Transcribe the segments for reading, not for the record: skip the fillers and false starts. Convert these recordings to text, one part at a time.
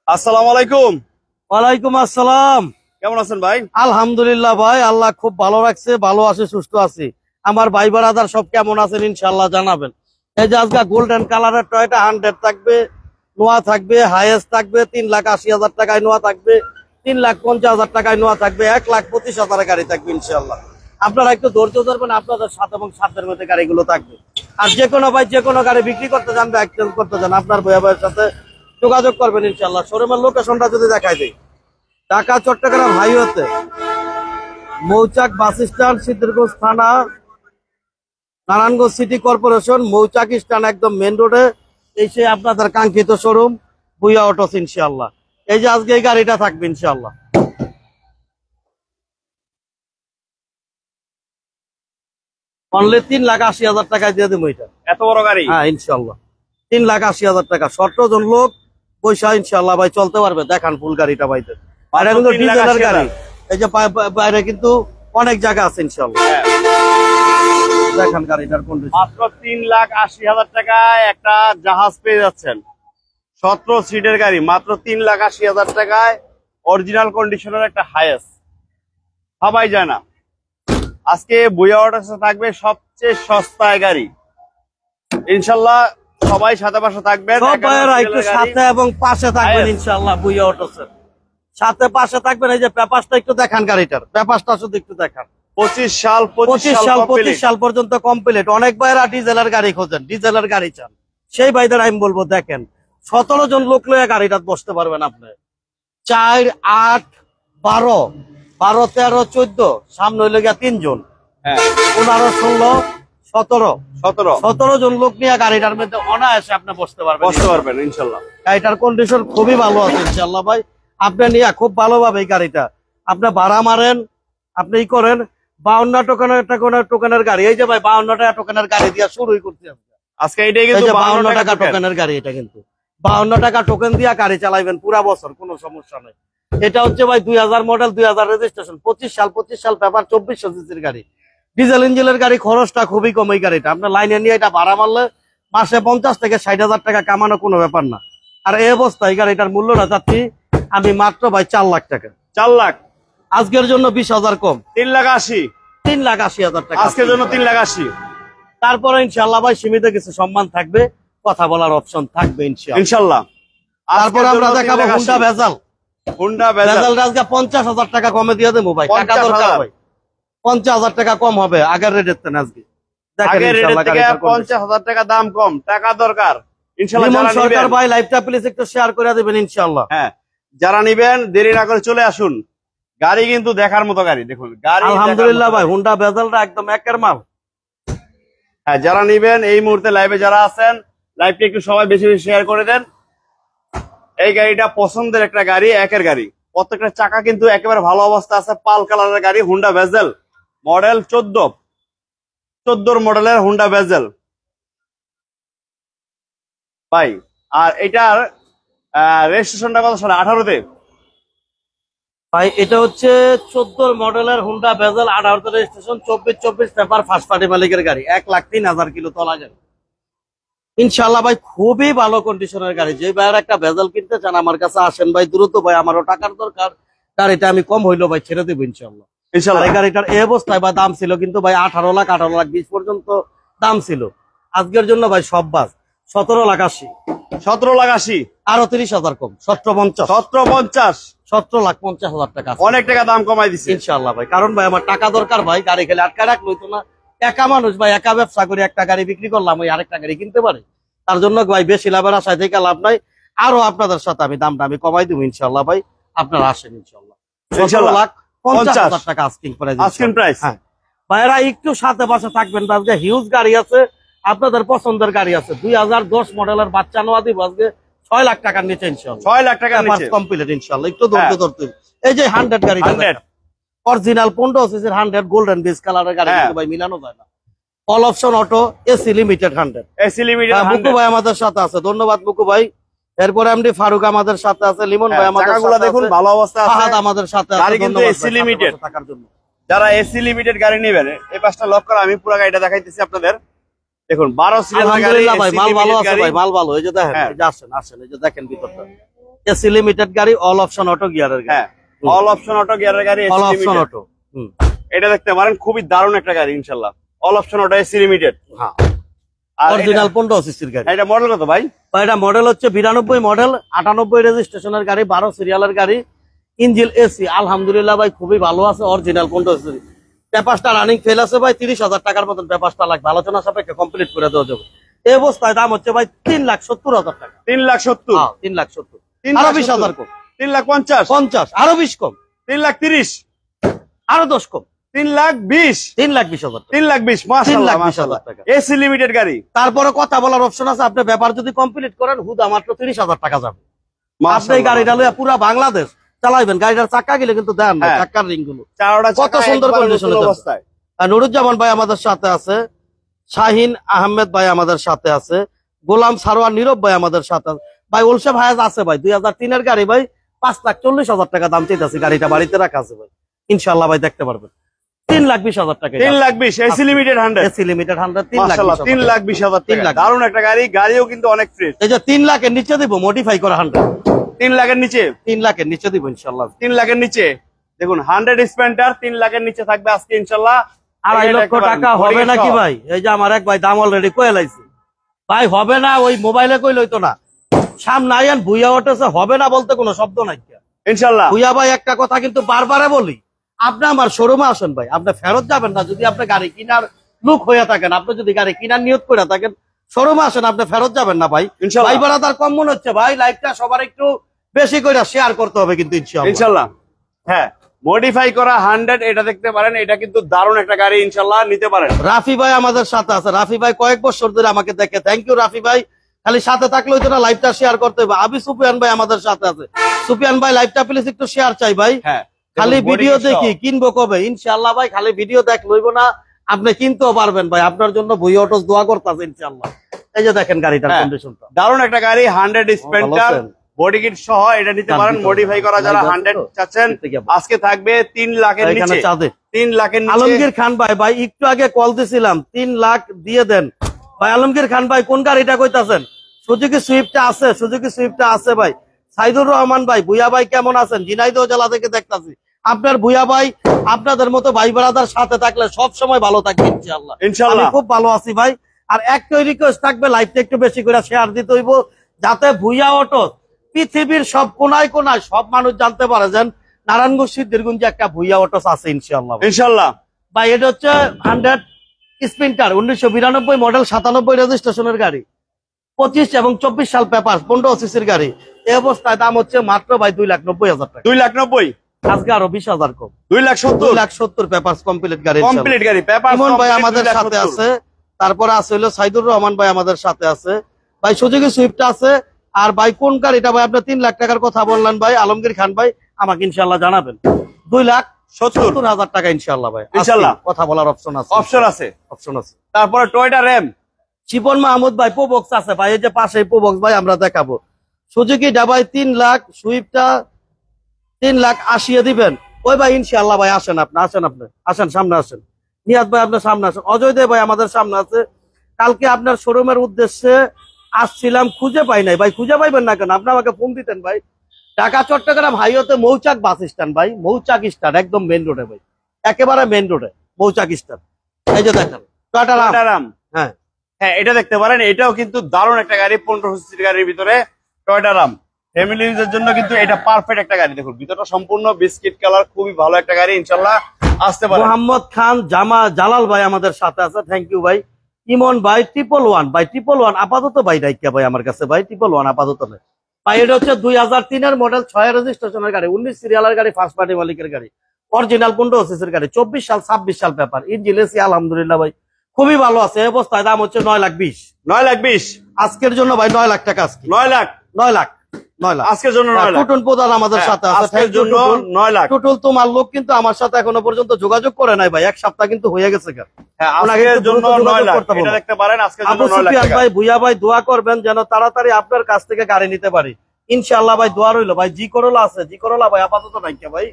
আসসালামু আলাইকুম। ওয়ালাইকুম আসসালাম। কেমন আছেন ভাই? আলহামদুলিল্লাহ ভাই, আল্লাহ খুব ভালো রাখছে, ভালো আছে, সুস্থ আছি। আমার ভাই বারাদার সব কেমন আছেন ইনশাআল্লাহ জানাবেন। এই যে আজকে গোল্ডেন কালারের টয়টা 100 থাকবে, নোয়া থাকবে, হাইয়েস্ট থাকবে 3,80,000 টাকায়, নোয়া থাকবে 3,50,000 টাকায়, নোয়া থাকবে 1,25,000 গাড়ি থাকবে ইনশাআল্লাহ। আপনারা একটু ধৈর্য ধরবেন, আপনাদের সাথে এবং সাধ্যের মধ্যে গাড়িগুলো থাকবে। আর যে কোনো ভাই যে কোনো গাড়ি বিক্রি করতে চান বা এক্সচেঞ্জ করতে চান, আপনার ভাইয়ের সাথে যোগাযোগ করবেন ইনশাআল্লাহ। শোরুমের লোকেশনটা যদি দেখাই দিই, ঢাকা চট্টগ্রাম হাইওয়েতে মৌচাক বাস স্ট্যান্ড, সিদ্ধিরগঞ্জ থানা, নারায়ণগঞ্জ সিটি কর্পোরেশন, মৌচাক স্ট্যান্ড একদম মেন রোডে এসে আপনাদের কাঙ্ক্ষিত শোরুম ভুইয়া অটোস ইনশাআল্লাহ। এই যে আজকে এই গাড়িটা থাকবে ইনশাআল্লাহ। অনলি 3,80,000 টাকায় দিয়ে দেবো এটা। এত বড় গাড়ি? হ্যাঁ ইনশাআল্লাহ 3,80,000 টাকা। 17 জন লোক পয়সা ইনশাআল্লাহ ভাই চলতে পারবে। দেখান ফুল গাড়িটা ভাইদের। আর এখন তো ডিজেলের গাড়ি, এই যে বাইরে কিন্তু অনেক জায়গা আছে ইনশাআল্লাহ। দেখান গাড়িটার কন্ডিশন। মাত্র 3,80,000 টাকায় একটা জাহাজ পেয়ে যাচ্ছেন। 17 সিটের গাড়ি মাত্র 3,80,000 টাকায়, অরিজিনাল কন্ডিশনের একটা হাইয়েস্ট ভাবাই যায় না। আজকে ভুইয়া অটোসে থাকবে সবচেয়ে সস্তায় গাড়ি ইনশাআল্লাহ। সবাই সাথে পাশে থাকবেন, সব ভাইয়েরা একটু সাথে এবং পাশে থাকবেন ইনশাআল্লাহ। ভুইয়া অটোসের সাথে পাশে থাকবেন। এই যে পেপারসটা একটু দেখান, গাড়িটার পেপারসটা শুধু একটু দেখান। 25 সাল পর্যন্ত কমপ্লিট। অনেক ভাইয়েরা ডিজেলের গাড়ি খোঁজেন, ডিজেলের গাড়ি চান, সেই ভাইদের আমি বলবো দেখেন 17 জন লোক লয়ে গাড়িটা বসতে পারবেন আপনি। 4, 8, 12, 12, 13, 14, সামনে হইলে গিয়া 3 জন, 15, 16, 17 জন লোক নিয়ে গাড়িটার মধ্যে অনায়াসে আপনি বসতে পারবেন ইনশাআল্লাহ। গাড়িটার কন্ডিশন খুবই ভালো আছে ইনশাআল্লাহ ভাই। আপনি নিয়ে খুব ভালোভাবে এই গাড়িটা আপনি ভাড়া মারেন, আপনি ই করেন। 52 টোকেনের গাড়ি, এই যে ভাই 52 টাকা টোকেনের গাড়ি দিয়ে শুরুই করতে আজকে। এটাই কিন্তু 52 টাকা টোকেনের গাড়ি, এটা কিন্তু 52 টাকা টোকেন দিয়ে গাড়ি চালাইবেন পুরা বছর, কোনো সমস্যা নেই। এটা হচ্ছে ভাই 2000 মডেল, 2000 রেজিস্ট্রেশন, 25 সাল পেপার, 2400 সিসির গাড়ি, ডিজেল ইঞ্জিনের গাড়ি। খরচটা খুবই কম এই গাড়িটা। আপনার লাইনে নিয়ে এটা ভাড়া মারলে মাসে 50 থেকে 60,000 টাকা কামানো কোনো ব্যাপার না। আর এই অবস্থায় এই গাড়িটার মূল্যটা চাচ্ছি আমি মাত্র ভাই 4 লাখ টাকা। 4 লাখ আজকের জন্য 20,000 কম, 3,80,000 টাকা আজকের জন্য 3,80,000। তারপরে ইনশাআল্লাহ ভাই সীমিত কিছু সম্মান থাকবে, কথা বলার অপশন থাকবে ইনশাআল্লাহ। তারপরে আমরা দেখাবো হুন্ডা ভেজাল। আজকে 50,000 টাকা কমে দিয়ে দেবো ভাই। টাকা দরকার ভাই, 50,000 টাকা কম হবে আগের রেটের থেকে। আজকে আগের রেট থেকে 50,000 টাকা দাম কম, টাকা দরকার ইনশাআল্লাহ। সরকার ভাই লাইভটা প্লিজ একটু শেয়ার করে দিবেন ইনশাআল্লাহ। হ্যাঁ, যারা নিবেন দেরি না করে চলে আসুন। গাড়ি কিন্তু দেখার মতো গাড়ি, দেখুন গাড়ি আলহামদুলিল্লাহ ভাই হুন্ডা ভেজালটা একদম একের মাল। হ্যাঁ, যারা নিবেন এই মুহূর্তে লাইভে যারা আছেন, লাইভটা একটু সবাই বেশি বেশি শেয়ার করে দেন। এই গাড়িটা পছন্দের একটা গাড়ি, একের গাড়ি। প্রত্যেকটা চাকা কিন্তু একেবারে ভালো অবস্থা আছে। পাল কালারের গাড়ি, হুন্ডা ভেজেল, মডেল 14 মডেলের হুন্ডা ভেজেল ভাই। আর এটার রেজিস্ট্রেশনটা কত সালে? 18-তে ভাই। এটা হচ্ছে 14 মডেলের হুন্ডা ভেজাল, 18 রেজিস্ট্রেশন, 24 পেপার, ফার্স্ট পার্টি মালিকের গাড়ি, 1,03,000 কিলো তোলা যাবে ইনশাআল্লাহ ভাই। খুবই ভালো কন্ডিশনের গাড়ি। যে ভাইয়ের একটা ভেজাল কিনতে চান আমার কাছে আসেন ভাই দ্রুত ভাই, আমারও টাকার দরকার। গাড়িটা আমি কম হইলো ভাই ছেড়ে দেবো ইনশাআল্লাহ। এই গাড়িটার এই অবস্থায় ভাই দাম ছিল কিন্তু ভাই 18 লাখ 20 পর্যন্ত দাম ছিল। আজকের জন্য ভাই সব বাস 17,80,000 আরো 30,000 কম, 17,50,000 টাকা। অনেক টাকা দাম কমাই দিচ্ছে ইনশাআল্লাহ ভাই। কারণ ভাই আমার টাকা দরকার ভাই, গাড়ি খেলে আটকা রাখলো হইতো না। একা মানুষ ভাই, একা ব্যবসা করে একটা গাড়ি বিক্রি করলাম, ওই আরেকটা গাড়ি কিনতে পারে। তার জন্য ভাই বেশি লাভের আশায় থেকে লাভ নাই। আরো আপনাদের সাথে আমি দামটা আমি কমাই দেবো ইনশাআল্লাহ ভাই। আপনারা আসেন ইনশাআল্লাহ। 17,50,000 টাকা আস্কিং প্রাইস। হ্যাঁ ভাইরা একটু সাথে পাশে থাকবেন। আজকে হিউজ গাড়ি আছে, আপনাদের পছন্দের গাড়ি আছে। 2010 মডেলের বাচ্চা নোয়া দিব আজকে 6 লাখ টাকার নিচে ইনশাআল্লাহ। 6 লাখ টাকার নিচে কমপ্লিট ইনশাআল্লাহ। একটু ধৈর্য ধরতে। এই যে 100 গাড়িটা অরিজিনাল 15 সিসির 100 গোল্ডেন বেজ কালারের গাড়ি ভাই, মিলানো যায় না। All option auto, AC limited 100। মুকু ভাই আমাদের সাথে আছে, ধন্যবাদ মুকু ভাই। এরপরে এমডি ফারুক আমাদের সাথে আছে, লিমন ভাই আমাদের সাথে আছে, দেখুন ভালো অবস্থা আছে, ফাহাদ আমাদের সাথে আছে। কিন্তু এসি লিমিটেড থাকার জন্য যারা এসি লিমিটেড গাড়ি নেবেন এই পাঁচটা লক করে আমি পুরো গাড়িটা দেখাইতেছি আপনাদের। দেখুন 12 সিরিয়াল গাড়ি ভাই, মাল ভালো আছে ভাই, মাল ভালো। এই যে দেখেন, এই যে আসেন এই যে দেখেন ভিতরটা এসি লিমিটেড গাড়ি, অল অপশন অটো গিয়ারের গাড়ি। হ্যাঁ, অল অপশন অটো গিয়ারের গাড়ি, all AC option limited. Auto. এটা দেখতে পারেন, খুবই দারুণ একটা গাড়ি ইনশাআল্লাহ। All option auto, AC limited. হ্যাঁ, আর অরিজিনাল 15 সিসির গাড়ি। এটা মডেল কত ভাই? এটা মডেল হচ্ছে 92 মডেল, 98 রেজিস্ট্রেশনের গাড়ি, 12 সিরিয়ালের গাড়ি, ইঞ্জিন এসি আলহামদুলিল্লাহ ভাই খুবই ভালো আছে, অরিজিনাল 15 সিসি। পেপারটা রানিং ফেল আছে ভাই, 30,000 টাকার মতন পেপারটা লাগবে, আলোচনা সাপেক্ষে কমপ্লিট করে দেওয়া যাবে। এই অবস্থায় দাম হচ্ছে ভাই 3,70,000 টাকা। 3,70,000? 3,70,000, আরো 20,000 কম। 3,50,000? 50, আরো 20 কম। 3,30,000? আরো 10 কম। 3,20,000? 3,20,000 টাকা। 3,20,000, মাশাআল্লাহ 3,20,000 মাশাআল্লাহ। টাকা। এসি লিমিটেড গাড়ি। তারপরে কথা বলার অপশন আছে, আপনি ব্যাপার যদি কমপ্লিট করেন হুদা মাত্র 30,000 টাকা যাবে। আপনি এই মাশাআল্লাহ। গাড়িটা লইয়া পুরা বাংলাদেশ চালাইবেন, গাড়িটার চাকা গেলে কিন্তু দেন না, হ্যাঁ। চাকার রিং গুলো চারটা কত চাকা সুন্দর একবার কন্ডিশনে নতুন আছে। অবস্থায়। আর নুরুজ্জামান ভাই আমাদের সাথে আছে, শাহিন আহমেদ ভাই আমাদের সাথে আছে, গোলাম সারোয়ার নীরব ভাই আমাদের সাথে আছে। ভাই উলসে ভাই আছে ভাই, 2003 এর গাড়ি ভাই, 5,40,000 টাকা দাম চাইতেছে, গাড়িটা বাড়িতে রাখা আছে ভাই, ইনশাল্লাহ ভাই দেখতে পারবেন। 3,20,000 টাকা। 3,20,000, এসি লিমিটেড 100। এসি লিমিটেড 100, মাশাআল্লাহ, 3,20,000 3,20,000 টাকা। দারুণ একটা গাড়ি, গাড়িও কিন্তু অনেক ফ্রেশ। এই যে 3 লাখের নিচে দিব, মডিফাই করা 100। 3 লাখের নিচে? 3 লাখের নিচে দিব ইনশাল্লাহ। 3 লাখের নিচে দেখুন, 100 স্পেন্টার 3 লাখের নিচে থাকবে আজকে ইনশাল্লাহ। 2.5 লক্ষ টাকা হবে নাকি ভাই? এই যে আমার এক ভাই দাম অলরেডি কয়ে লাইছে ভাই, হবে না, ওই মোবাইলে কই লইতো না, সামনে আইন ভুইয়া ওঠেছে, হবে না বলতে কোনো শব্দ নাই ইনশাল্লাহ। ভুইয়া ভাই একটা কথা কিন্তু বারবারে বলি, আপনি আমার শোরুমে আসেন ভাই, আপনি ফেরত যাবেন না যদি আপনি গাড়ি কিনার লুক হয়ে থাকেন, আপনি যদি গাড়ি কিনার নিয়ত করে থাকেন, শোরুমে আসেন, আপনি ফেরত যাবেন না ভাই। ইনশাল্লাহ। ভাই বারাদার কম মনে হচ্ছে ভাই, লাইভটা সবার একটু বেশি করে শেয়ার করতে হবে কিন্তু ইনশাল্লাহ। হ্যাঁ, মডিফাই করা 100, এটা দেখতে পারেন, এটা কিন্তু দারুণ একটা গাড়ি, ইনশাল্লাহ নিতে পারেন। রাফি ভাই আমাদের সাথে আছে, রাফি ভাই কয়েক বছর ধরে আমাকে দেখে, থ্যাংক ইউ রাফি ভাই। খালি সাথে থাকলে হইতো না, লাইভটা শেয়ার করতে হবে। আবি সুফিয়ান ভাই আমাদের সাথে আছে, সুফিয়ান ভাই লাইভটা প্লিজ একটু শেয়ার চাই ভাই। হ্যাঁ, খালি ভিডিও দেখি কিনবো কবে? ইনশাআল্লাহ ভাই, খালি ভিডিও দেখ লইব না, আপনি কিনতেও পারবেন ভাই, আপনার জন্য ভুই অটোস দোয়া করতেছে ইনশাআল্লাহ। এই যে দেখেন গাড়িটার কন্ডিশনটা, দারুণ একটা গাড়ি, 100 স্পেন্টার বডি কিট সহ, এটা নিতে পারেন। মডিফাই করা যারা 100 চাচ্ছেন, আজকে থাকবে 3 লাখের নিচে। 3 লাখের নিচে। আলমগীর খান ভাই, ভাই একটু আগে কল দিছিলাম, 3 লাখ দিয়ে দেন ভাই। আলমগীর খান ভাই কোন গাড়িটা কইতাছেন? সুজুকি সুইফটটা আছে, সুজুকি সুইফটটা আছে ভাই। সাইদুর রহমান ভাই, ভুইয়া ভাই কেমন আছেন? ঝিনাইদহ জেলা থেকে দেখতাছি। আপনার ভুইয়া ভাই আপনাদের মতো ভাই ব্রাদার সাথে থাকলে সব সময় ভালো থাকবে ইনশাআল্লাহ। ইনশাআল্লাহ আমি খুব ভালো আছি ভাই। আর একটাই রিকোয়েস্ট থাকবে, লাইভটা একটু বেশি করে শেয়ার দিতে হইব, যাতে ভুইয়া অটো পৃথিবীর সব কোনায় কোনায় সব মানুষ জানতে পারে যেন নারায়ণগঞ্জ সিদ্ধিরগঞ্জে একটা ভুইয়া অটোস আছে ইনশাআল্লাহ। ইনশাআল্লাহ ভাই এটা হচ্ছে 100 স্পিন্টার, 1992 মডেল, 97 রেজিস্ট্রেশনের গাড়ি, 25 এবং 24 সাল পেপার, 15 সিসির গাড়ি। এই অবস্থায় দাম হচ্ছে মাত্র ভাই 2,90,000 টাকা। 2,90,000? আজকে আরো 20,000 কম, 2,70,000 পেপার কমপ্লিট গাড়ি। কমপ্লিট গাড়ি, পেপার ইমন ভাই আমাদের সাথে আছে, তারপরে আছে হলো সাইদুর রহমান ভাই আমাদের সাথে আছে ভাই। সুজুকি সুইফট আছে। আর ভাই কোন গাড়িটা ভাই? আপনি 3 লাখ টাকার কথা বললেন ভাই, আলমগীর খান ভাই আমাকে ইনশাআল্লাহ জানাবেন। 2,70,000 টাকা ইনশাআল্লাহ ভাই, ইনশাআল্লাহ কথা বলার অপশন আছে, অপশন আছে। তারপরে টয়োটা র্যাম, শিপন মাহমুদ ভাই প্রোবক্স আছে ভাই, এই যে পাশে প্রোবক্স ভাই আমরা দেখাবো। সুজুকি ডাবাই 3 লাখ, সুইফটটা 3,80,000 দিবেন ওই ভাই ইনশাআল্লাহ ভাই। আসেন আপনি, আসেন সামনে আসেন। নিয়াদ ভাই আপনার সামনে আসেন, অজয় দেব ভাই আমাদের সামনে আছে। কালকে আপনার শোরুমের উদ্দেশ্যে আসছিলাম, খুঁজে পাই নাই ভাই। খুঁজে পাইবেন না কেন? আপনি আমাকে ফোন দিতেন ভাই। ঢাকা চট্টগ্রাম হাইওয়েতে মৌচাক বাস স্ট্যান্ড ভাই, মৌচাক স্ট্যান্ড একদম মেইন রোডে ভাই, একেবারে মেইন রোডে মৌচাক স্ট্যান্ড। এই যে দেখেন টয়োটা রাম। হ্যাঁ হ্যাঁ, এটা দেখতে পারেন, এটাও কিন্তু দারুণ একটা গাড়ি, 15 সিসির গাড়ির ভিতরে টয়োটা রাম। ফ্যামিলি ইউজের জন্য কিন্তু এটা পারফেক্ট একটা গাড়ি। দেখুন ভিতরটা সম্পূর্ণ বিস্কিট কালার, খুবই ভালো একটা গাড়ি, ইনশাআল্লাহ আসতে পারে। মোহাম্মদ খান জালাল ভাই আমাদের সাথে আছে, থ্যাংক ইউ ভাই। ইমন ভাই 111 ভাই, 111 আপাতত ভাই রাইকা ভাই আমার কাছে ভাই, 111 আপাতত নেই ভাই। এটা হচ্ছে 2003 এর মডেল, 6 রেজিস্ট্রেশনের গাড়ি, 19 সিরিয়ালের গাড়ি, ফার্স্ট পার্টি মালিকের গাড়ি, অরিজিনাল 15 সিসির গাড়ি, 24 সাল 26 সাল পেপার, ইঞ্জিন এসি আলহামদুলিল্লাহ ভাই খুবই ভালো আছে। এই অবস্থায় দাম হচ্ছে 9,20,000। 9,20,000 আজকের জন্য ভাই, 9 লাখ টাকা আজকে। 9 লাখ আজকের জন্য 9 লাখ। টুটুল প্রধান আমাদের সাথে আছে, আজকের জন্য 9 লাখ। টুটুল তোমার লোক কিন্তু আমার সাথে এখনো পর্যন্ত যোগাযোগ করে নাই ভাই, এক সপ্তাহ কিন্তু হয়ে গেছে। হ্যাঁ, আজকের জন্য 9 লাখ, এটা দেখতে পারেন। আজকের জন্য 9 লাখ টাকা। ভাই ভুইয়া ভাই দোয়া করবেন যেন তাড়াতাড়ি আপনার কাছ থেকে গাড়ি নিতে পারি ইনশাআল্লাহ ভাই, দোয়া রইলো ভাই। জি করোলা আছে, জি করোলা ভাই আপাতত নাই ভাই।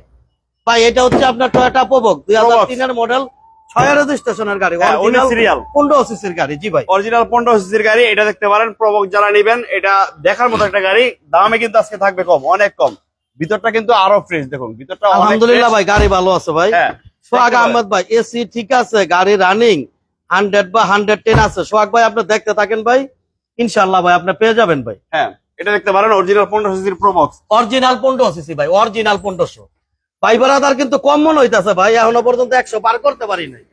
ভাই এটা হচ্ছে আপনার টয়োটা প্রোবক্স 2003 এর মডেল, ছয় রেজিস্ট্রেশনের গাড়ি, অরিজিনাল সিরিয়াল 15 সিসির গাড়ি। জি ভাই, অরিজিনাল 15 সিসির গাড়ি, এটা দেখতে পারেন। প্রবক যারা নিবেন, এটা দেখার মতো একটা গাড়ি। দামে কিন্তু আজকে থাকবে কম, অনেক কম। ভিতরটা কিন্তু আরো ফ্রেশ, দেখুন ভিতরটা আলহামদুলিল্লাহ ভাই, গাড়ি ভালো আছে ভাই। সোহাগ আহমেদ ভাই, এসি ঠিক আছে, গাড়ি রানিং 100 বা 110 আছে। সোহাগ ভাই আপনি দেখতে থাকেন ভাই, ইনশাআল্লাহ ভাই আপনি পেয়ে যাবেন ভাই। হ্যাঁ, এটা দেখতে পারেন অরিজিনাল 15 সিসির প্রবক্স, অরিজিনাল 15 সিসি ভাই, অরিজিনাল 1500। ভাই বারাদার কিন্তু কম মনে হইতাছে ভাই, এখনো পর্যন্ত 100 পার করতে পারি নাই।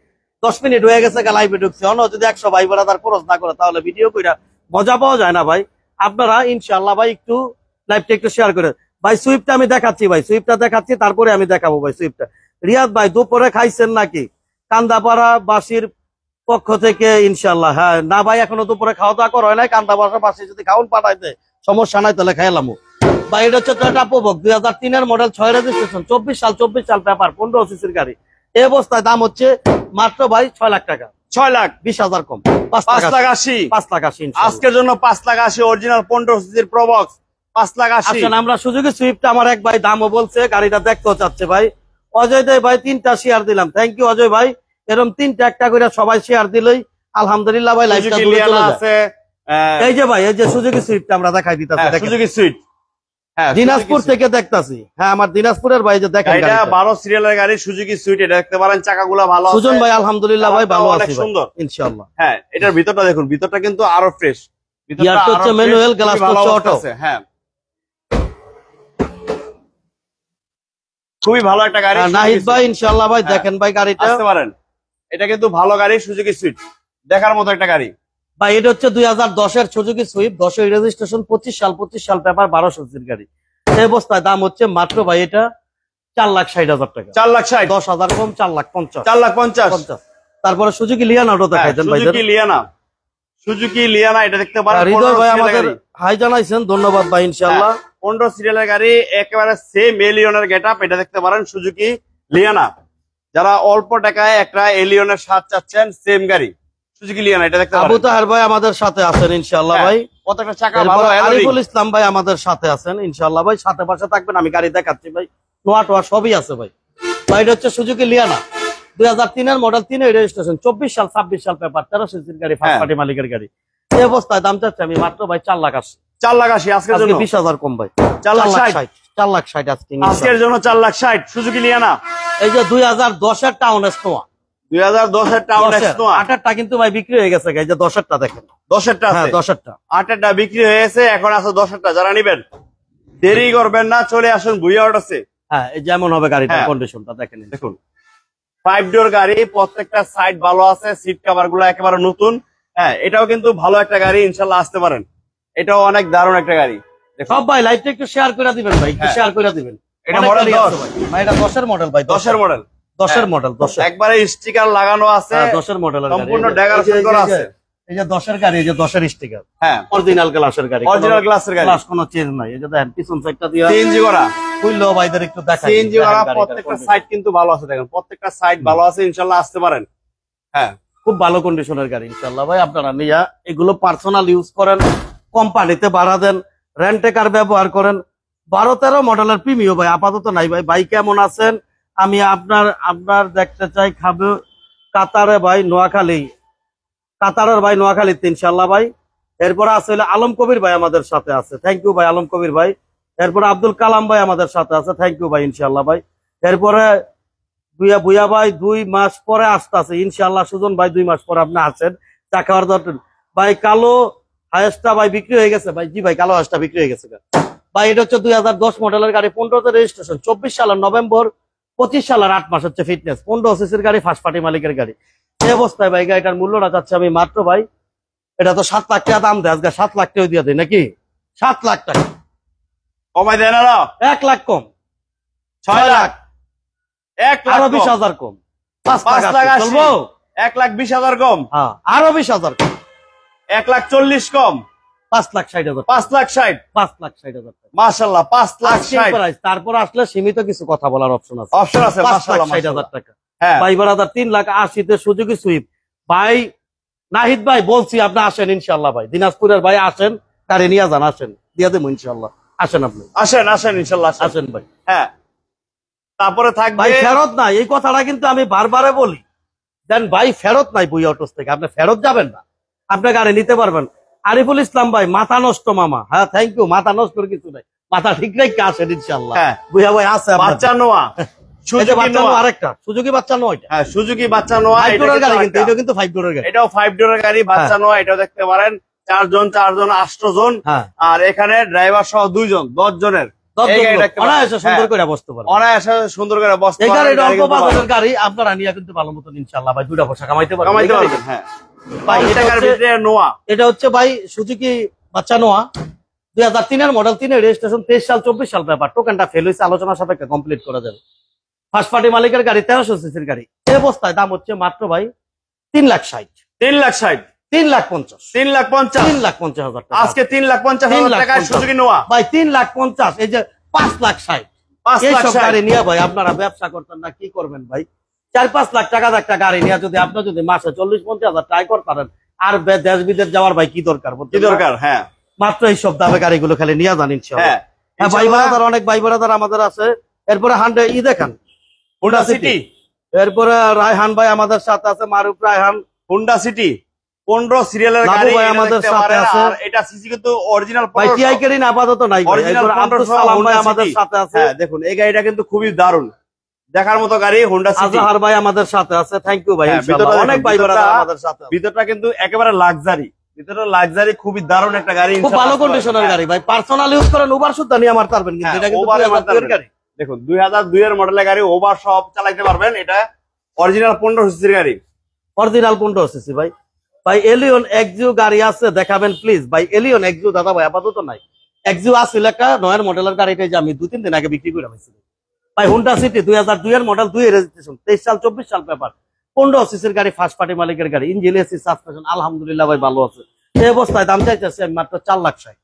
10 মিনিট হয়ে গেছে লাইভে ঢুকছে, অন্য যদি 100 ভাই বারাদার খরচ না করে তাহলে ভিডিও কইরা মজা পাওয়া যায় না ভাই। আপনারা ইনশাআল্লাহ ভাই একটু লাইভটা একটু শেয়ার করে ভাই। সুইফটটা আমি দেখাচ্ছি ভাই, সুইফটটা দেখাচ্ছি, তারপরে আমি দেখাবো ভাই সুইফটটা। রিয়াদ ভাই দুপুরে খাইছেন নাকি? কান্দাপাড়া বাসীর পক্ষ থেকে ইনশাআল্লাহ। হ্যাঁ না ভাই, এখনো দুপুরে খাওয়া দাওয়া করা হয় নাই। কান্দাপাড়া বাসী যদি খাওয়ান পাঠাইতে সমস্যা নাই, তাহলে খাইলাম ভাই। এটা হচ্ছে টয়োটা প্রবক 2003 এর মডেল, 6 রেজিস্ট্রেশন, 24 সাল পেপার, 15 সিসির গাড়ি। এই অবস্থায় দাম হচ্ছে মাত্র ভাই 6 লাখ টাকা। 6,20,000 কম, 5,80,000। 5,80,000 আজকের জন্য 5,80,000 অরিজিনাল 15 সিসির প্রবক্স, 5,80,000। আসলে আমরা সুযোগে সুইফট, আমার এক ভাই দামও বলছে, গাড়িটা দেখতেও চাচ্ছে ভাই। অজয় দেয় ভাই 3টা শেয়ার দিলাম, থ্যাংক ইউ অজয় ভাই। এরকম 3টা একটা করে সবাই শেয়ার দিলেই আলহামদুলিল্লাহ ভাই লাইভটা দূরে চলে যায়। এই যে ভাই, এই যে সুজুকি সুইফট আমরা দেখাই দিতাছি, সুজুকি সুইফট। হ্যাঁ, দিনাজপুর থেকে দেখতাছি। হ্যাঁ, আমার দিনাজপুরের ভাই, যে দেখেন এটা 12 সিরিয়ালের গাড়ি, সুজুকি সুইট। এটা দেখতে পারেন, চাকাগুলো ভালো আছে। সুজন ভাই আলহামদুলিল্লাহ ভাই ভালো আছে, সুন্দর ইনশাআল্লাহ। হ্যাঁ, এটার ভিতরটা দেখুন, ভিতরটা কিন্তু আরো ফ্রেশ। ভিতরটা হচ্ছে ম্যানুয়াল, গ্লাস হচ্ছে অটো। হ্যাঁ, খুবই ভালো একটা গাড়ি। নাহিদ ভাই ইনশাআল্লাহ ভাই দেখেন ভাই গাড়িটা, আসতে পারেন। এটা কিন্তু ভালো গাড়ি, সুজুকি সুইট, দেখার মতো একটা গাড়ি ভাই। এটা হচ্ছে 2010 এর সুজুকি সুইফট, 10 এর রেজিস্ট্রেশন, 25 সাল পেপার, 1200 সিসির গাড়ি। এই অবস্থায় দাম হচ্ছে মাত্র ভাই এটা 4,60,000 টাকা। 4,60,000, 10,000 কম, 4,50,000। 4,50,000। তারপরে সুজুকি লিয়ানাটো দেখাইছেন ভাই। সুজুকি লিয়ানা, এটা দেখতে পারেন। হৃদয় ভাই আমাদের হাই জানাইছেন, ধন্যবাদ ভাই। ইনশাআল্লাহ 15 সিরিয়ালের গাড়ি, একেবারে সেম এলিয়নের গেটআপ। এটা দেখতে পারেন সুজুকি লিয়ানা। যারা অল্প টাকায় একটা এলিয়নের স্বাদ চাচ্ছেন, সেম গাড়ি সুজুকি লিয়ানা, এটা দেখতে পারেন। আবু তাহের ভাই আমাদের সাথে আছেন ইনশাআল্লাহ ভাই। প্রত্যেকটা চাকা ভালো। আরিফুল ইসলাম ভাই আমাদের সাথে আছেন ইনশাআল্লাহ ভাই, সাথে পাশে থাকবেন। আমি গাড়ি দেখাচ্ছি ভাই, নোয়া টোয়া সবই আছে ভাই। ভাই এটা হচ্ছে সুজুকি লিয়ানা, 2003 এর মডেল, 3 এর রেজিস্ট্রেশন, 26 সাল পেপার, 13 সিসির গাড়ি, ফার্স্ট পার্টি মালিকের গাড়ি। এই অবস্থায় দাম চাচ্ছি আমি মাত্র ভাই 4,80,000। 4,80,000 আজকের জন্য, 20,000 কম ভাই, 4,60,000। 4,60,000 আজকের জন্য 4,60,000 সুজুকি লিয়ানা। এই যে 2010 এর টাউন এসনোয়া, 2010 এর টাউন এসনোয়া, 8টা কিন্তু ভাই বিক্রি হয়ে গেছে। এই যে 10টা দেখেন, 10টা আছে, 10টা 8টা বিক্রি হয়ে গেছে, এখন আছে 10টা। যারা নিবেন দেরি করবেন না, চলে আসুন ভুইয়া অটোসে। হ্যাঁ, এই যেমন হবে গাড়িটার কন্ডিশনটা দেখেন, দেখুন 5 ডোর গাড়ি, প্রত্যেকটা সাইড ভালো আছে, সিট কভার গুলো একেবারে নতুন। হ্যাঁ, এটাও কিন্তু ভালো একটা গাড়ি, ইনশাল্লাহ আসতে পারেন। এটাও অনেক দারুণ একটা গাড়ি। সব ভাই লাইভটা একটু শেয়ার করে দিবেন ভাই, একটু শেয়ার করে দিবেন। এটা মডেল 10 ভাই, এটা 10 এর মডেল ভাই, 10 এর মডেল, 10 এর মডেল, 10 একবারে স্টিকার লাগানো আছে, 10 এর মডেল, সম্পূর্ণ ডেকোরেশন করা আছে। এই যে 10 এর গাড়ি, এই যে 10 এর স্টিকার, হ্যাঁ অরিজিনাল গ্লাসের গাড়ি, অরিজিনাল গ্লাসের গাড়ি, গ্লাস কোনো চেঞ্জ নাই। এই যে দেখেন পিছন সাইডটা দিয়া সিএনজি করা, খুললো ভাইদের একটু দেখাই। সিএনজি করা, প্রত্যেকটা সাইড কিন্তু ভালো আছে, দেখেন প্রত্যেকটা সাইড ভালো আছে, ইনশাআল্লাহ আসতে পারেন। হ্যাঁ, খুব ভালো কন্ডিশনের গাড়ি ইনশাআল্লাহ ভাই। আপনারা নিয়া এগুলো পার্সোনাল ইউজ করেন, কোম্পানিতে ভাড়া দেন, রেন্টে কার ব্যবহার করেন। 12-13 মডেলের প্রিমিও ভাই আপাতত নাই ভাই। ভাই কেমন আছেন? আমি আপনার দেখতে চাই খাবে কাতারে ভাই, নোয়াখালী, কাতারের ভাই নোয়াখালীতে ইনশাআল্লাহ ভাই। এরপরে আছে আলম কবির ভাই আমাদের সাথে আছে, থ্যাংক ইউ ভাই আলম কবির ভাই। এরপরে আব্দুল কালাম ভাই আমাদের সাথে আছে, থ্যাংক ইউ ভাই ইনশাআল্লাহ ভাই। এরপরে বুয়া ভাই 2 মাস পরে আসতে আছে ইনশাআল্লাহ। সুজন ভাই 2 মাস পরে আপনি আসেন, চা খাওয়ার দরকার ভাই। কালো হায়েস্টটা ভাই বিক্রি হয়ে গেছে ভাই। জি ভাই, কালো হায়েস্টটা বিক্রি হয়ে গেছে ভাই। এটা হচ্ছে 2010 মডেলের গাড়ি, 15 রেজিস্ট্রেশন, 24 সালের নভেম্বর, 25 সালের 8 মাস হচ্ছে ফিটনেস, 15 সিসির গাড়ি, ফার্স্ট পার্টি মালিকের গাড়ি। এই অবস্থায় ভাই গাড়িটার মূল্যটা চাচ্ছে আমি মাত্র ভাই, এটা তো 7 লাখ টাকা দাম দেয়, আজকে 7 লাখ টাকা দিয়ে দেয় নাকি? 7 লাখ টাকা কমাই দেন না, 1 লাখ কম, 6 লাখ, 1 লাখ, আরো 20,000 কম, 5 লাখ চলবো, 1,20,000 কম, হ্যাঁ আরো 20,000 কম, 1,40,000 কম, 5,60,000, 5,60,000, 5,60,000 মাশাআল্লাহ, 5,60,000। তারপর আসলে সীমিত কিছু কথা বলার অপশন আছে, অপশন আছে, মাশাআল্লাহ, 5,60,000 টাকা। হ্যাঁ ভাই বারাদার 3,80,000 তে সুজুকি সুইফট ভাই। নাহিদ ভাই বলছি আপনি আসেন ইনশাআল্লাহ ভাই, দিনাজপুরের ভাই আসেন, গাড়ি নিয়ে যান, আসেন দিয়ে দেবো ইনশাআল্লাহ। আসেন আপনি, আসেন ইনশাআল্লাহ, আসেন ভাই। হ্যাঁ, তারপরে থাকবে ভাই ফেরত না, এই কথাটা কিন্তু আমি বারবারে বলি দেন ভাই ফেরত নাই বুই অটোস থেকে, আপনি ফেরত যাবেন না, আপনি গাড়ি নিতে পারবেন। আরিফুল ইসলাম ভাই মাথা নষ্ট মামা, হ্যাঁ থ্যাংক ইউ, মাথা নষ্ট কিছু নাই, মাথা ঠিক রেখে আসেন ইনশাআল্লাহ। হ্যাঁ বুইয়া ভাই আছে বাচ্চা নোয়া, আরেকটা সুজুকি বাচ্চা নোয়া, হ্যাঁ সুজুকি বাচ্চা নোয়া, 5 ডোরের গাড়ি, কিন্তু এটা কিন্তু 5 ডোরের গাড়ি, এটাও 5 ডোরের গাড়ি, বাচ্চা নোয়া, এটাও দেখতে পারেন। 4 জন 8 জন, আর এখানে ড্রাইভার সহ 2 জন, 10 জনের অনায়াসে সুন্দর করে বসতে পারেন, অনায়াসে সুন্দর করে বসতে এই পারেন। গাড়ি অল্প বাজেটের গাড়ি, আপনারা নিয়ে কিন্তু ভালো মতন ইনশাআল্লাহ ভাই 2টা পয়সা কামাইতে পারবেন। হ্যাঁ ভাই টাকার ভিতরে নোয়া, এটা হচ্ছে ভাই সুজুকি বাচ্চা নোয়া, 2003 এর মডেল, 3 এর রেজিস্ট্রেশন, 23 সাল 24 সাল পেপার, টোকেনটা ফেল হয়েছে, আলোচনা সাপেক্ষে কমপ্লিট করা যাবে। ফার্স্ট পার্টি মালিকের গাড়ি, 1300 সিসির গাড়ি, এই অবস্থায় দাম হচ্ছে মাত্র ভাই 3,60,000, 3,60,000, 3,50,000, 3,50,000, 3,50,000 টাকা। আজকে 3,50,000 টাকায় সুজুকি নোয়া ভাই 3,50,000, এই যে 5,60,000, 5,60,000 গাড়ি নিয়ে ভাই আপনারা ব্যবসা করতেন না, কি করবেন ভাই? 4-5 লাখ টাকা একটা গাড়ি নিয়ে যদি আপনি যদি মাসে 40-50,000 ট্রাই করতে পারেন, আর দেশ বিদেশ যাওয়ার ভাই কি দরকার? কি দরকার? হ্যাঁ মাত্র এই সব দামে গাড়িগুলো খালি নিয়ে যান ইনশাআল্লাহ। হ্যাঁ ভাই বারাদার, অনেক ভাই বারাদার আমাদের আছে। এরপরে 100 দেখান, হুন্ডা সিটি। এরপরে রায়হান ভাই আমাদের সাথে আছে, মারুফ রায়হান, হুন্ডা সিটি 15 সিরিয়ালের গাড়ি ভাই আমাদের সাথে আছে। আর এটা সিসি কিন্তু অরিজিনাল ভাই টিআই কেরিন আপাতত নাই ভাই, অরিজিনাল আব্দুল সালাম ভাই আমাদের সাথে আছে। হ্যাঁ দেখুন এই গাড়িটা কিন্তু খুবই দারুণ, দেখার মতো গাড়ি, হুন্ডা সিটি। আজহার ভাই আমাদের সাথে আছে, থ্যাংক ইউ ভাই, ইনশাআল্লাহ অনেক ভাই বারাদার আমাদের সাথে আছে। ভিতরটা কিন্তু একেবারে লাক্সারি, ভিতরে লাক্সারি, খুবই দারুণ একটা গাড়ি, খুব ভালো কন্ডিশনের গাড়ি ভাই, পার্সোনাল ইউজ করেন, ওভার সুদ্ধা নিয়ে আমার পারবেন, কিন্তু এটা কিন্তু 2002 এর গাড়ি। দেখুন 2002 এর মডেলের গাড়ি, ওভার সব চালাতে পারবেন, এটা অরিজিনাল 15 সিসির গাড়ি, অরিজিনাল 15 সিসি ভাই। ভাই এলিয়ন এক্সিও গাড়ি আছে, দেখাবেন প্লিজ ভাই। এলিয়ন এক্সিও দাদা ভাই আপাতত নাই, এক্সিও আছে লেখা 9 এর মডেলের গাড়িটা যে আমি 2-3 দিন আগে বিক্রি করে ফেলেছি ভাই। হুন্ডা সিটি 2002 এর মডেল, 2 এর রেজিস্ট্রেশন, 23 সাল 24 সাল পেপার, 15 সিসির গাড়ি, ফার্স্ট পার্টি মালিকের গাড়ি, ইঞ্জিন এসি সাসপেনশন, আলহামদুলিল্লাহ ভাই ভালো আছে। এই অবস্থায় দাম চাইতেছি আমি মাত্র 4,60,000,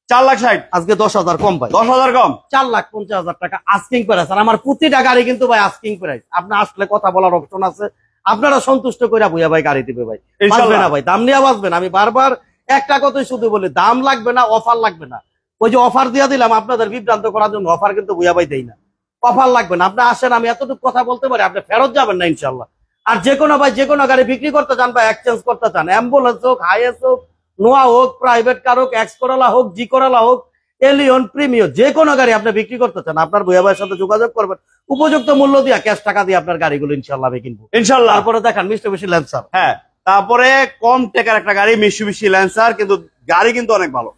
4,60,000, আজকে 10,000 কম ভাই, 10,000 কম, 4,50,000 টাকা আস্কিং প্রাইস। আর আমার প্রতিটা গাড়ি কিন্তু ভাই আস্কিং প্রাইস, আপনি আসলে কথা বলার অপশন আছে, আপনারা সন্তুষ্ট করে বুঝা ভাই গাড়ি দিবে ভাই, বাঁচবে না ভাই, দাম নিয়ে বাঁচবেন। আমি বারবার একটা কথাই শুধু বলি, দাম লাগবে না, অফার লাগবে না। ওই যে অফার দিয়ে দিলাম আপনাদের বিভ্রান্ত করার জন্য, অফার কিন্তু বুঝা ভাই দেই না, অফার লাগবে না। আপনি আসেন, আমি এতটুকু কথা বলতে পারি, আপনি ফেরত যাবেন না ইনশাল্লাহ। আর যে কোনো ভাই যে কোনো গাড়ি বিক্রি করতে চান বা এক্সচেঞ্জ করতে চান, অ্যাম্বুলেন্স হোক, হাইয়েস হোক, নোয়া হোক, প্রাইভেট কার হোক, এক্স করোলা হোক, জি করোলা হোক, এলিয়ন প্রিমিয়ার, যে কোনো গাড়ি আপনি বিক্রি করতে চান, আপনার ভুয়া ভাইয়ের সাথে যোগাযোগ করবেন, উপযুক্ত মূল্য দিয়ে ক্যাশ টাকা দিয়ে আপনার গাড়িগুলো ইনশাল্লাহ আমি কিনবো ইনশাল্লাহ। তারপরে দেখান মিস্টুবিশি ল্যান্সার, হ্যাঁ তারপরে কম টাকার একটা গাড়ি, মিস্টুবিশি ল্যান্সার, কিন্তু গাড়ি কিন্তু অনেক ভালো,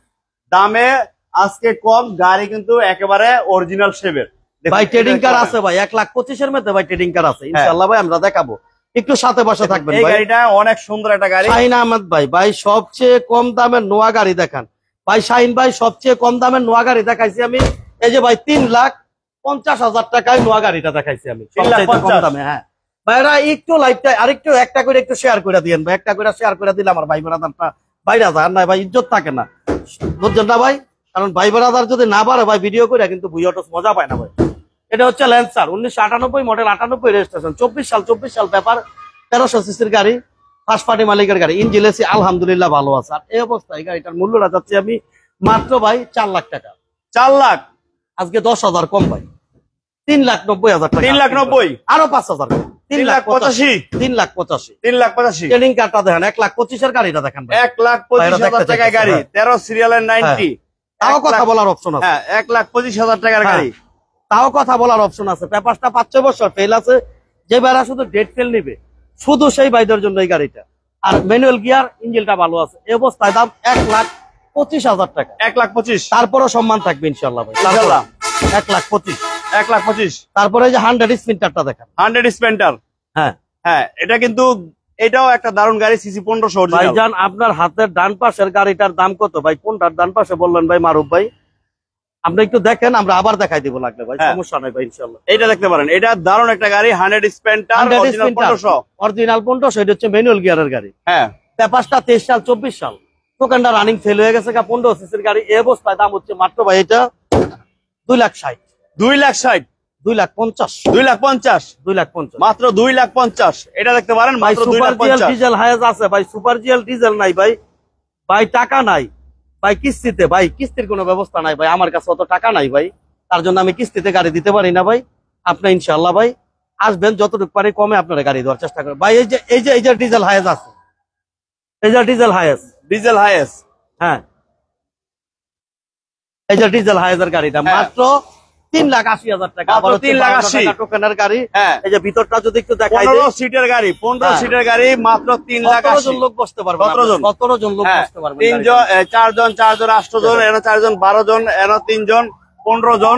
দামে আজকে কম, গাড়ি কিন্তু একেবারে অরিজিনাল শেপের ভাই। ট্রেডিং কার আছে ভাই 1,25,000 এর মধ্যে ভাই, ট্রেডিং কার আছে ইনশাআল্লাহ ভাই, আমরা দেখাবো, একটু সাথে বসে থাকবেন এই ভাই। গাড়িটা অনেক সুন্দর একটা গাড়ি। শাহিন আহমেদ ভাই, ভাই সবচেয়ে কম দামের নোয়া গাড়ি দেখান ভাই। শাহিন ভাই সবচেয়ে কম দামের নোয়া গাড়ি দেখাইছি আমি, এই যে ভাই 3,50,000 টাকায় নোয়া গাড়িটা দেখাইছি আমি, সবচেয়ে কম দামে। হ্যাঁ ভাইরা একটু লাইভটা আরেকটু একটা করে একটু শেয়ার করে দিয়েন ভাই, একটা করে শেয়ার করে দিলে আমার ভাই বেড়াদারটা বাইরে যায় না ভাই, ইজ্জত থাকে না, বুঝছেন না ভাই? কারণ ভাই বেড়াদার যদি না বাড়ে ভাই, ভিডিও করে কিন্তু বুই অটোস মজা পায় না ভাই। এটা হচ্ছে ল্যান্সার 1998 মডেল, 98 রেজিস্ট্রেশন, 24 সাল পেপার, 1300 সিসির গাড়ি, ফার্স্ট পার্টি মালিকের গাড়ি, ইঞ্জিন এসি আলহামদুলিল্লাহ ভালো আছে। আর এই অবস্থায় গাড়িটার মূল্যটা যাচ্ছে আমি মাত্র ভাই 4 লাখ টাকা, 4 লাখ, আজকে 10,000 কম ভাই, 3,90,000 টাকা, 3,90,000, আরো 5,000 3,85,000, 3,85,000 3,85,000। ট্রেনিং কার্ডটা দেখেন, 1,25,000 এর গাড়িটা দেখেন ভাই, 1,25,000 টাকায় গাড়ি, 13 সিরিয়ালের 90, তাও কথা বলার অপশন আছে। হ্যাঁ 1,25,000 টাকার গাড়ি, তাও কথা বলার অপশন আছে। পেপারটা 5-6 বছর ফেল আছে, যে ভাইরা শুধু ডেট ফেল নিবে, শুধু সেই ভাইদের জন্য এই গাড়িটা। আর ম্যানুয়াল গিয়ার, ইঞ্জিনটা ভালো আছে। এই অবস্থায় দাম 1,25,000 টাকা, 1,25,000, তারপরও সম্মান থাকবে ইনশাল্লাহ ভাই, ইনশাল্লাহ। 1,25,000, 1,25,000। তারপরে এই যে 100 স্পিনটারটা দেখেন, 100 স্পেন্টার, হ্যাঁ হ্যাঁ এটা কিন্তু এটাও একটা দারুণ গাড়ি, সিসি 1500 অরিজিনাল। ভাইজান আপনার হাতের ডান পাশের গাড়িটার দাম কত ভাই? কোনটার ডান পাশে বললেন ভাই মারুফ ভাই? আপনি একটু দেখেন, আমরা আবার দেখাই দিব লাগলে ভাই, সমস্যা নাই ভাই ইনশাআল্লাহ। এটা দেখতে পারেন, এটা দারুণ একটা গাড়ি, 100 স্পেন্টার, অরিজিনাল 1500, অরিজিনাল 1500, এটা হচ্ছে ম্যানুয়াল গিয়ারের গাড়ি। হ্যাঁ পেপারটা 23 সাল 24 সাল, টোকেনটা রানিং ফেল হয়ে গেছে, 15 সিসির গাড়ি। এই অবস্থায় দাম হচ্ছে মাত্র ভাই এটা 2,60,000, 2,60,000, 2,50,000, 2,50,000, 2,50,000 মাত্র 2,50,000। এটা দেখতে পারেন ভাই। মাত্র সুপার জিএল 2,50,000। ডিজেল হায়াজ আছে ভাই, সুপার জিএল ডিজেল নাই ভাই, ভাই টাকা নাই ভাই, কিস্তিতে ভাই, কিস্তির কোনো ব্যবস্থা নাই ভাই, আমার কাছে অত টাকা নাই ভাই, তার জন্য আমি কিস্তিতে গাড়ি দিতে পারি না ভাই। আপনি ইনশাআল্লাহ ভাই আসবেন, যতটুকু পারি কমে আপনারা গাড়ি দেওয়ার চেষ্টা করবেন ভাই। এই যে ডিজেল হায়েস আছে, এই যে ডিজেল হায়েস, ডিজেল হায়েস, হ্যাঁ এই যে ডিজেল হায়েসের গাড়িটা মাত্র 3,80,000 টাকা, মাত্র 3,80,000 টোকেনের গাড়ি। হ্যাঁ, এই যে ভিতরটা যদি একটু দেখাই, 15 সিটের গাড়ি, 15 সিটের গাড়ি মাত্র 3,80,000। 17 জন লোক বসতে পারবে, 17 জন লোক বসতে পারবে, 3 জন 4 জন 8 জন, এনে 4 জন 12 জন, এনে 3 জন 15 জন,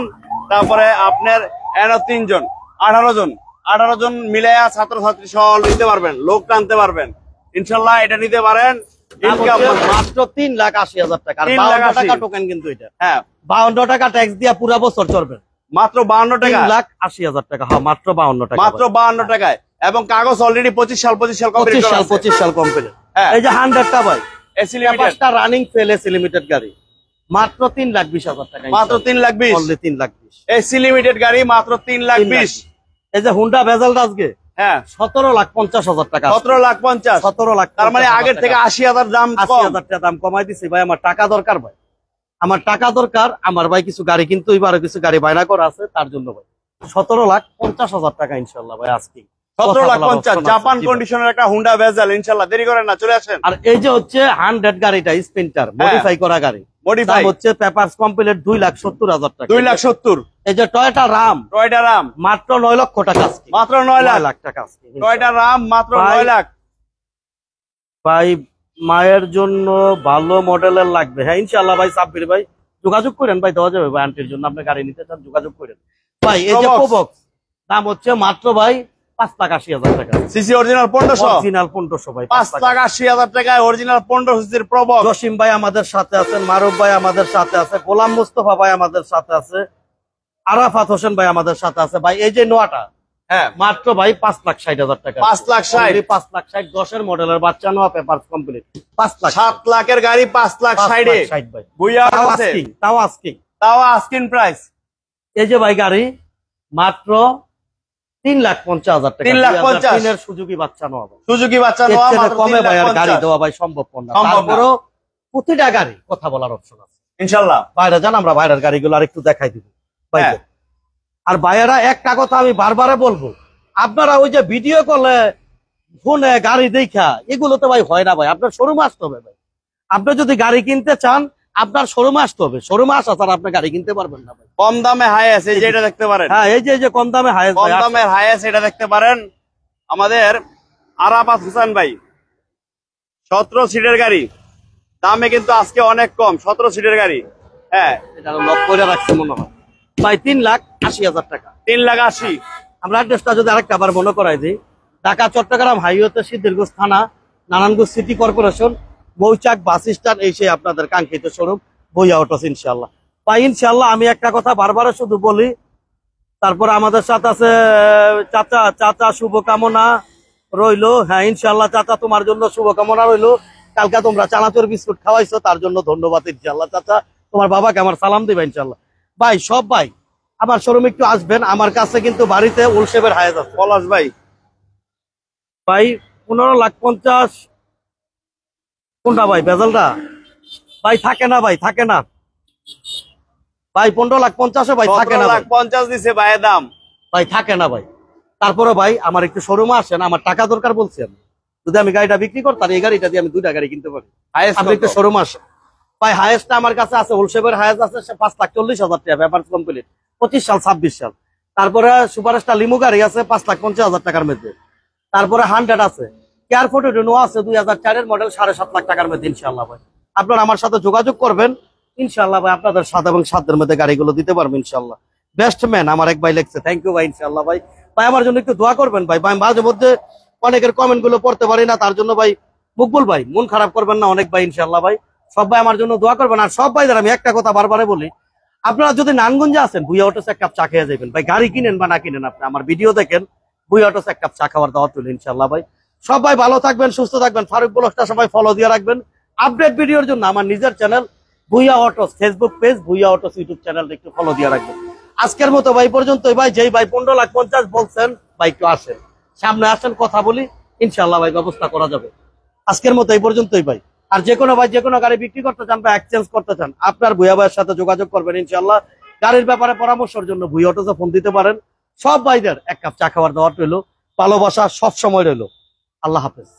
তারপরে আপনার এনে 3 জন 18 জন মিলাইয়া ছাত্রছাত্রী সহ নিতে পারবেন, লোক টানতে পারবেন ইনশাল্লাহ। এটা নিতে পারেন মাত্র 3,80,000 টাকা। 52 টাকা টোকেন কিন্তু এটা। হ্যাঁ, 52 টাকা ট্যাক্স দিয়া পুরা বছর চলবে, মাত্র 52 টাকা, 3,80,000 টাকা। হ্যাঁ, মাত্র 52 টাকা, মাত্র 52 টাকায়। এবং কাগজ অলরেডি 25 সাল কমপ্লিট। 25 সাল কমপ্লিট। হ্যাঁ, এই যে 100টা ভাই, AC limited running fail AC limited গাড়ি মাত্র 3,20,000 টাকা, মাত্র 3,20,000, অনলি 3,20,000 এসি লিমিটেড গাড়ি মাত্র 3,20,000। এই যে হুন্ডা ভেজালটা আজকে হ্যাঁ 17,50,000 টাকা, 17,50,000, 17 লাখ। তার মানে আগের থেকে 80,000 দাম কম। 80,000 টাকা দাম কমাই দিছি ভাই। আমার টাকা দরকার ভাই, আমার টাকা দরকার। আমার ভাই কিছু গাড়ি কিন্তু এবারে কিছু গাড়ি বায়না করা আছে, তার জন্য ভাই 17,50,000 টাকা ইনশাল্লাহ ভাই আজকে। 17,50,000 জাপান কন্ডিশনের একটা হুন্ডা ভেজাল ইনশাল্লাহ। দেরি করেন না, চলে আসেন। আর এই যে হচ্ছে 100 গাড়িটা স্পেন্টার মডিফাই করা গাড়ি, মডিফাই হচ্ছে পেপারস কমপ্লিট 2,70,000 টাকা, 2,70,000। এই যে টয়োটা রাম মাত্র 9 লক্ষ টাকা আজকে, মাত্র 9 লাখ টাকা আজকে। টয়োটা রাম মাত্র 9 লাখ ভাই। মায়ের জন্য ভালো মডেলের লাগবে, হ্যাঁ ইনশাল্লাহ ভাই। সাব্বির ভাই যোগাযোগ করেন ভাই, দেওয়া যাবে ভাই। আন্টির জন্য আপনি গাড়ি নিতে চান, যোগাযোগ করেন ভাই। এই যে প্রোবক্স দাম হচ্ছে মাত্র ভাই 5,80,000 টাকা, সিসি অরিজিনাল 1500, অরিজিনাল 1500 ভাই, 5,80,000 টাকায় অরিজিনাল 1500 সিসির প্রোবক্স। জসিম ভাই আমাদের সাথে আছেন, মারুফ ভাই আমাদের সাথে আছে, গোলাম মুস্তফা ভাই আমাদের সাথে আছে, আরাফাত হোসেন ভাই আমাদের সাথে আছে ভাই। এই যে নোয়াটা হ্যাঁ মাত্র ভাই 5,60,000 টাকা, 5,60,000, 5,60,000 10 মডেলের বাচ্চা নোয়া পেপার কমপ্লিট 5 লাখ। 7 লাখের গাড়ি 5,60,000 ভাই, বুইয়া আছে, তাও আস্কিং প্রাইস। এই যে ভাই গাড়ি মাত্র 3,50,000 টাকা, 3,50,000 এর সুজুকি বাচ্চা নোয়া, সুজুকি বাচ্চা নোয়া মাত্র কমে ভাই আর গাড়ি 3,50,000 দেওয়া ভাই সম্ভব না। তারপরও প্রতিটা গাড়ি কথা বলার অপশন আছে ইনশাআল্লাহ। বাইরে যান, আমরা বাইরের গাড়িগুলো আর একটু দেখাই দিব ভাই। আর ভাইয়েরা একটা কথা আমি বারবার বলবো, আপনারা ওই যে ভিডিও কলে ফোনে গাড়ি দেখা এগুলো তো ভাই হয় না ভাই। আপনার শোরুমে আসতে হবে ভাই। আপনি যদি গাড়ি কিনতে চান আপনার শোরুমে আসতে হবে, শোরুমে আসা ছাড়া আপনি গাড়ি কিনতে পারবেন না ভাই। কম দামে হাইএস, এই যে এটা দেখতে পারেন। হ্যাঁ, এই যে কম দামে হাইএস, কম দামের হাইএস এটা দেখতে পারেন। আমাদের আরাফাত হোসেন ভাই 17 সিটের গাড়ি, দামে কিন্তু আজকে অনেক কম, 17 সিটের গাড়ি। হ্যাঁ, এটা লক করে রাখছে মনে হয় ভাই 3,80,000 টাকা, 3,80,000। আমরা অ্যাড্রেসটা যদি আরেকটা আবার মনে করাই দিই, ঢাকা চট্টগ্রাম হাইওয়েতে সিদ্ধিরগঞ্জ থানা, নারায়ণগঞ্জ সিটি কর্পোরেশন, মৌচাক বাস স্ট্যান্ড, এই সেই আপনাদের কাঙ্ক্ষিত শোরুম ভুইয়া অটোস ইনশাল্লাহ ভাই। ইনশাল্লাহ আমি একটা কথা বারবার শুধু বলি, তারপরে আমাদের সাথে আছে চাচা শুভকামনা রইলো। হ্যাঁ ইনশাল্লাহ চাচা তোমার জন্য শুভকামনা রইলো। কালকে তোমরা চানাচুর বিস্কুট খাওয়াইছো, তার জন্য ধন্যবাদ ইনশাল্লাহ। চাচা তোমার বাবাকে আমার সালাম দিবা ইনশাল্লাহ ভাই। সব ভাই আমার শোরুমে একটু আসবেন, আমার কাছে কিন্তু বাড়িতে উলশেবের হায়াত আছে। পলাশ ভাই ভাই 15,50,000 কোনটা ভাই বেজালটা ভাই? থাকে না ভাই, থাকে না ভাই। 15,50,000 ভাই থাকে না, 17,50,000 দিছে ভাইয়ের দাম ভাই থাকে না ভাই। তারপরে ভাই আমার একটু শোরুমে আসেন, আমার টাকা দরকার বলছেন। যদি আমি গাড়িটা বিক্রি করতাম এই গাড়িটা দিয়ে আমি 2টা গাড়ি কিনতে পারি। আপনি একটু শোরুমে আসেন ভাই। হায়েস্টটা আমার কাছে আছে, হোলসেলের হায়েস্ট আছে 5,40,000 টাকা, পেপার কমপ্লিট 25 সাল 26 সাল। তারপরে সুপারস্টার লিমু গাড়ি আছে 5,50,000 টাকার মধ্যে। তারপরে 100 আছে, কেয়ারফোর্ট নোয়া আছে 2004 মডেল 7.5 লাখ টাকার মধ্যে ইনশাল্লাহ ভাই। আপনারা আমার সাথে যোগাযোগ করবেন ইনশাল্লাহ ভাই, আপনাদের সাথে এবং সাধ্যের মধ্যে গাড়িগুলো দিতে পারবো ইনশাল্লাহ। বেস্ট ম্যান আমার এক ভাই লিখছে, থ্যাংক ইউ ভাই ইনশাল্লাহ ভাই। ভাই আমার জন্য একটু দোয়া করবেন ভাই। ভাই মাঝে মধ্যে অনেকের কমেন্ট গুলো পড়তে পারি না, তার জন্য ভাই মকবুল ভাই মন খারাপ করবেন না অনেক ভাই ইনশাল্লাহ ভাই। সব ভাই আমার জন্য দোয়া করবেন। আর সব ভাইদের আমি একটা কথা বারবারে বলি, আপনারা যদি নারায়ণগঞ্জে আসেন ভুইয়া অটোস এক কাপ চা খেয়ে যাবেন ভাই। গাড়ি কিনেন বা না কিনেন, আপনি আমার ভিডিও দেখেন, ভুইয়া অটোস এক কাপ চা খাওয়ার দাওয়াত তুলি ইনশাল্লাহ ভাই। সব ভাই ভালো থাকবেন, সুস্থ থাকবেন। ফারুক ব্লগটা সবাই ফলো দিয়ে রাখবেন। আপডেট ভিডিওর জন্য আমার নিজের channel Bhuiya autos Facebook page, Bhuiya autos YouTube channel একটু ফলো দিয়ে রাখবেন। আজকের মতো ভাই পর্যন্তই ভাই। যেই ভাই 15,50,000 বলছেন ভাই একটু আসেন, সামনে আসেন, কথা বলি ইনশাল্লাহ ভাই, ব্যবস্থা করা যাবে। আজকের মতো এই পর্যন্তই ভাই। আর যে কোনো ভাই যে কোনো গাড়ি বিক্রি করতে চান বা এক্সচেঞ্জ করতে চান, আপনার ভুইয়া ভাইয়ের সাথে যোগাযোগ করবেন ইনশাল্লাহ। গাড়ির ব্যাপারে পরামর্শের জন্য ভুইয়া অটোসে ফোন দিতে পারেন। সব ভাইদের এক কাপ চা খাবার দাওয়ার রইলো, ভালোবাসা সব সময় রইলো। আল্লাহ হাফেজ।